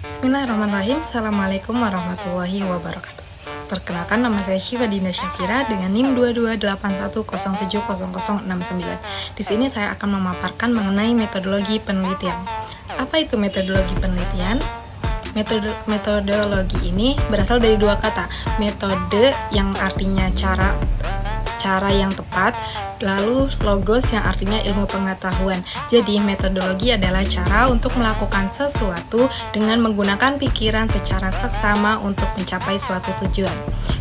Bismillahirrahmanirrahim. Assalamualaikum warahmatullahi wabarakatuh. Perkenalkan, nama saya Syifa Dinda Syafira dengan NIM 2281070069. Di sini saya akan memaparkan mengenai metodologi penelitian. Apa itu metodologi penelitian? Metodologi ini berasal dari dua kata. Metode yang artinya cara yang tepat, lalu logos yang artinya ilmu pengetahuan. Jadi metodologi adalah cara untuk melakukan sesuatu dengan menggunakan pikiran secara seksama untuk mencapai suatu tujuan.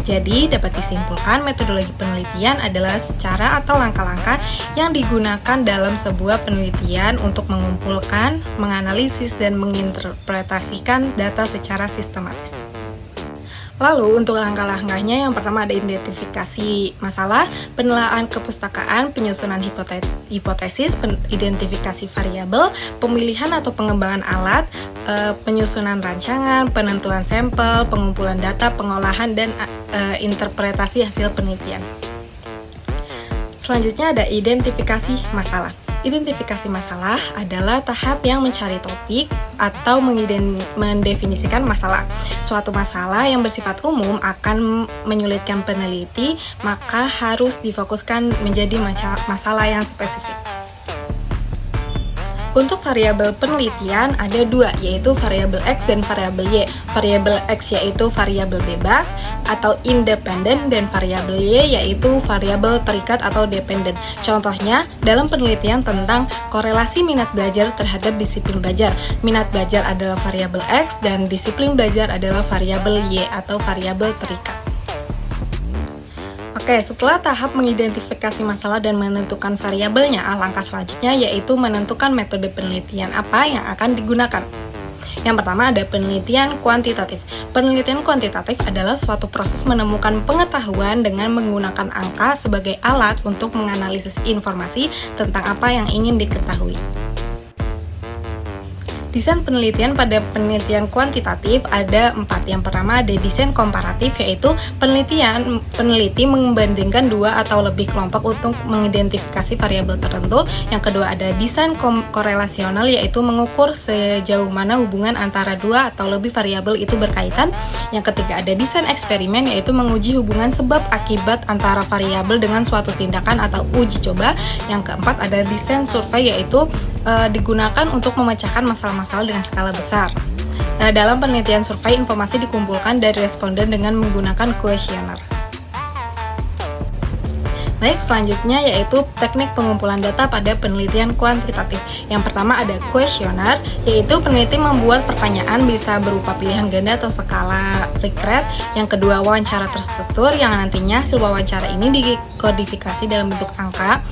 Jadi dapat disimpulkan metodologi penelitian adalah cara atau langkah-langkah yang digunakan dalam sebuah penelitian untuk mengumpulkan, menganalisis, dan menginterpretasikan data secara sistematis. Lalu untuk langkah-langkahnya, yang pertama ada identifikasi masalah, penelaahan kepustakaan, penyusunan hipotesis, identifikasi variabel, pemilihan atau pengembangan alat, penyusunan rancangan, penentuan sampel, pengumpulan data, pengolahan, dan interpretasi hasil penelitian. Selanjutnya ada identifikasi masalah. Identifikasi masalah adalah tahap yang mencari topik atau mendefinisikan masalah. Suatu masalah yang bersifat umum akan menyulitkan peneliti, maka harus difokuskan menjadi masalah yang spesifik. Untuk variabel penelitian ada dua, yaitu variabel X dan variabel Y. Variabel X yaitu variabel bebas atau independen, dan variabel Y yaitu variabel terikat atau dependen. Contohnya dalam penelitian tentang korelasi minat belajar terhadap disiplin belajar. Minat belajar adalah variabel X dan disiplin belajar adalah variabel Y atau variabel terikat. Oke, setelah tahap mengidentifikasi masalah dan menentukan variabelnya, langkah selanjutnya yaitu menentukan metode penelitian apa yang akan digunakan. Yang pertama ada penelitian kuantitatif. Penelitian kuantitatif adalah suatu proses menemukan pengetahuan dengan menggunakan angka sebagai alat untuk menganalisis informasi tentang apa yang ingin diketahui. Desain penelitian pada penelitian kuantitatif ada 4. Yang pertama ada desain komparatif, yaitu peneliti membandingkan dua atau lebih kelompok untuk mengidentifikasi variabel tertentu. Yang kedua ada desain korelasional, yaitu mengukur sejauh mana hubungan antara dua atau lebih variabel itu berkaitan. Yang ketiga ada desain eksperimen, yaitu menguji hubungan sebab akibat antara variabel dengan suatu tindakan atau uji coba. Yang keempat ada desain survei, yaitu digunakan untuk memecahkan masalah-masalah dengan skala besar. Nah, dalam penelitian survei, informasi dikumpulkan dari responden dengan menggunakan kuesioner. Baik, selanjutnya yaitu teknik pengumpulan data pada penelitian kuantitatif. Yang pertama ada kuesioner, yaitu peneliti membuat pertanyaan bisa berupa pilihan ganda atau skala Likert. Yang kedua wawancara terstruktur, yang nantinya hasil wawancara ini dikodifikasi dalam bentuk angka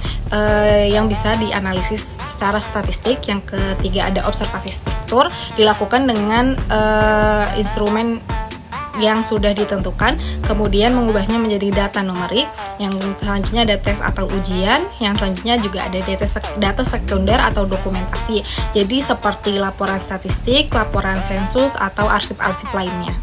yang bisa dianalisis secara statistik. Yang ketiga ada observasi struktur, dilakukan dengan instrumen yang sudah ditentukan, kemudian mengubahnya menjadi data numerik. Yang selanjutnya ada tes atau ujian. Yang selanjutnya juga ada data sekunder atau dokumentasi, jadi seperti laporan statistik, laporan sensus, atau arsip-arsip lainnya.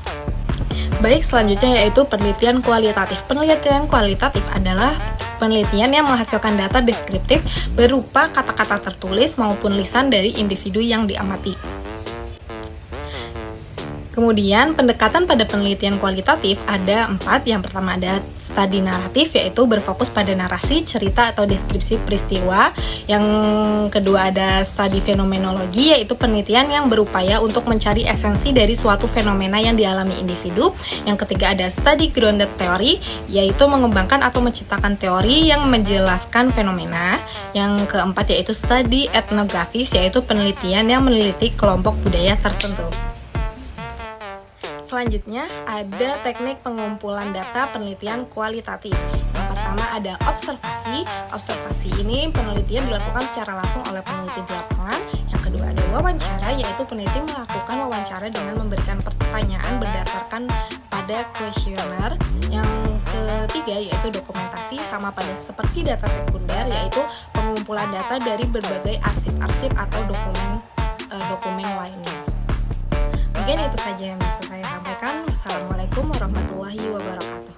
Baik, selanjutnya yaitu penelitian kualitatif. Penelitian kualitatif adalah penelitian yang menghasilkan data deskriptif berupa kata-kata tertulis maupun lisan dari individu yang diamati. Kemudian pendekatan pada penelitian kualitatif ada 4. Yang pertama ada studi naratif, yaitu berfokus pada narasi, cerita, atau deskripsi peristiwa. Yang kedua ada studi fenomenologi, yaitu penelitian yang berupaya untuk mencari esensi dari suatu fenomena yang dialami individu. Yang ketiga ada studi grounded theory, yaitu mengembangkan atau menciptakan teori yang menjelaskan fenomena. Yang keempat yaitu studi etnografis, yaitu penelitian yang meneliti kelompok budaya tertentu. Selanjutnya ada teknik pengumpulan data penelitian kualitatif. Yang pertama ada observasi. Observasi ini penelitian dilakukan secara langsung oleh peneliti di lapangan. Yang kedua ada wawancara, yaitu peneliti melakukan wawancara dengan memberikan pertanyaan berdasarkan pada kuesioner. Yang ketiga yaitu dokumentasi, sama pada seperti data sekunder, yaitu pengumpulan data dari berbagai arsip-arsip atau dokumen lainnya. Mungkin itu saja yang bisa saya sampaikan. Assalamualaikum warahmatullahi wabarakatuh.